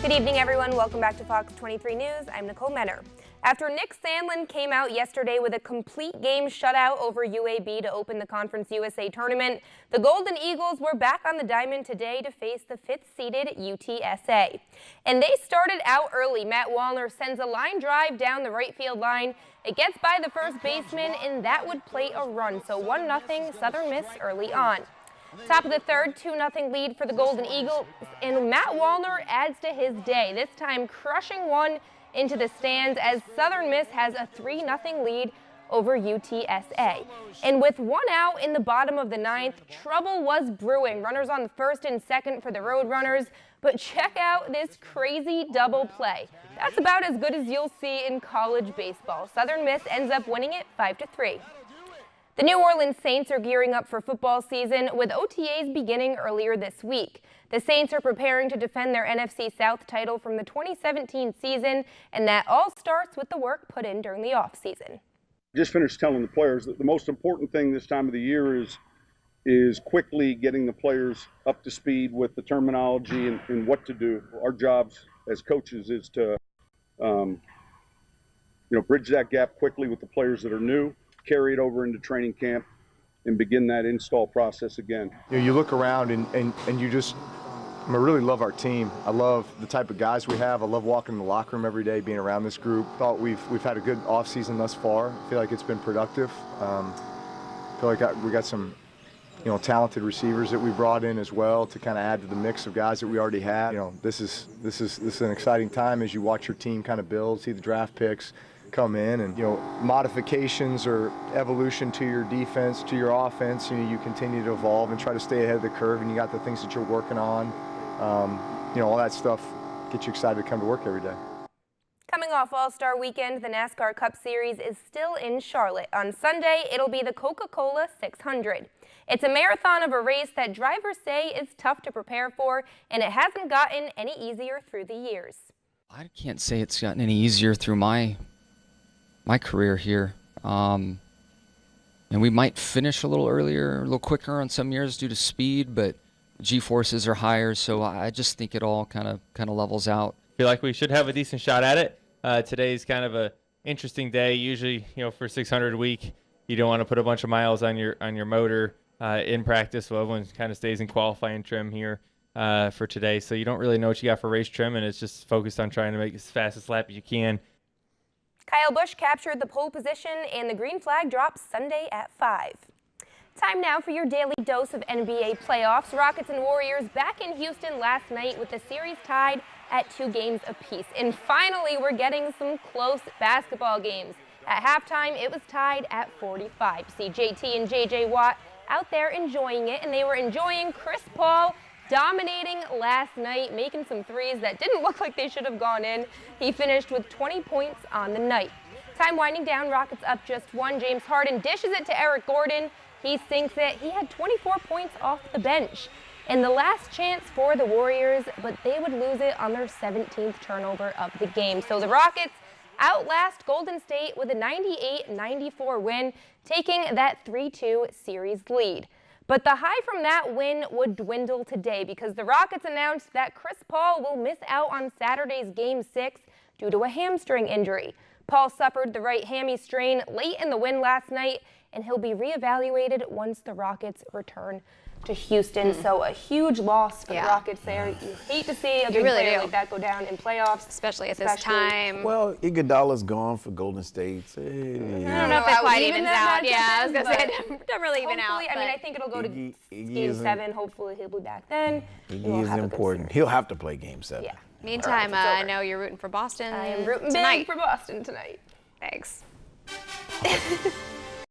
Good evening, everyone. Welcome back to Fox 23 News. I'm Nicole Menner. After Nick Sandlin came out yesterday with a complete game shutout over UAB to open the Conference USA tournament, the Golden Eagles were back on the diamond today to face the 5th-seeded UTSA. And they started out early. Matt Wallner sends a line drive down the right field line. It gets by the first baseman, and that would plate a run. So 1-0 Southern Miss early on. Top of the third, 2-0 lead for the Golden Eagles, and Matt Wallner adds to his day, this time crushing one into the stands as Southern Miss has a 3-0 lead over UTSA. And with one out in the bottom of the ninth, trouble was brewing. Runners on the first and second for the Roadrunners, but check out this crazy double play. That's about as good as you'll see in college baseball. Southern Miss ends up winning it 5-3. The New Orleans Saints are gearing up for football season with OTAs beginning earlier this week. The Saints are preparing to defend their NFC South title from the 2017 season, and that all starts with the work put in during the offseason. Just finished telling the players that the most important thing this time of the year is quickly getting the players up to speed with the terminology and what to do. Our jobs as coaches is to bridge that gap quickly with the players that are new, carry it over into training camp, and begin that install process again. You look around and you just, I really love our team. I love the type of guys we have. I love walking in the locker room every day, being around this group. Thought we've had a good offseason thus far. I feel like it's been productive. I feel like we got some talented receivers that we brought in as well to kind of add to the mix of guys that we already had. This is an exciting time as you watch your team kind of build, see the draft picks come in, and modifications or evolution to your defense, to your offense. You continue to evolve and try to stay ahead of the curve, and you got the things that you're working on. All that stuff gets you excited to come to work every day. Coming off All-Star Weekend, the NASCAR Cup Series is still in Charlotte. On Sunday, it'll be the Coca-Cola 600. It's a marathon of a race that drivers say is tough to prepare for, and it hasn't gotten any easier through the years. I can't say it's gotten any easier through my career here. And we might finish a little earlier, a little quicker on some years due to speed, but G-forces are higher, so I just think it all kind of levels out. I feel like we should have a decent shot at it. Today's kind of a interesting day. Usually, for 600 week, you don't want to put a bunch of miles on your motor in practice. So everyone kind of stays in qualifying trim here for today. So you don't really know what you got for race trim, and it's just focused on trying to make as fast a lap as you can. Kyle Busch captured the pole position, and the green flag drops Sunday at 5. Time now for your daily dose of NBA playoffs. Rockets and Warriors back in Houston last night with the series tied at 2 games apiece. And finally, we're getting some close basketball games. At halftime, it was tied at 45. See JT and JJ Watt out there enjoying it, and they were enjoying Chris Paul dominating last night, making some threes that didn't look like they should have gone in. He finished with 20 points on the night. Time winding down, Rockets up just 1. James Harden dishes it to Eric Gordon. He sinks it. He had 24 points off the bench. And the last chance for the Warriors, but they would lose it on their 17th turnover of the game. So the Rockets outlast Golden State with a 98-94 win, taking that 3-2 series lead. But the high from that win would dwindle today because the Rockets announced that Chris Paul will miss out on Saturday's Game 6 due to a hamstring injury. Paul suffered the right hammy strain late in the win last night, and he'll be reevaluated once the Rockets return to Houston. So a huge loss for the Rockets there. You hate to see a big player like that go down in playoffs. Especially at this time. Well, Iguodala's gone for Golden State. I don't know if that quite evens out. Yeah, I was going to say, it don't really even out. I mean, I think it'll go to Game 7. Hopefully he'll be back then. He is important. He'll have to play Game 7. Yeah. Meantime, I know you're rooting for Boston I am rooting tonight. big for Boston tonight. Thanks.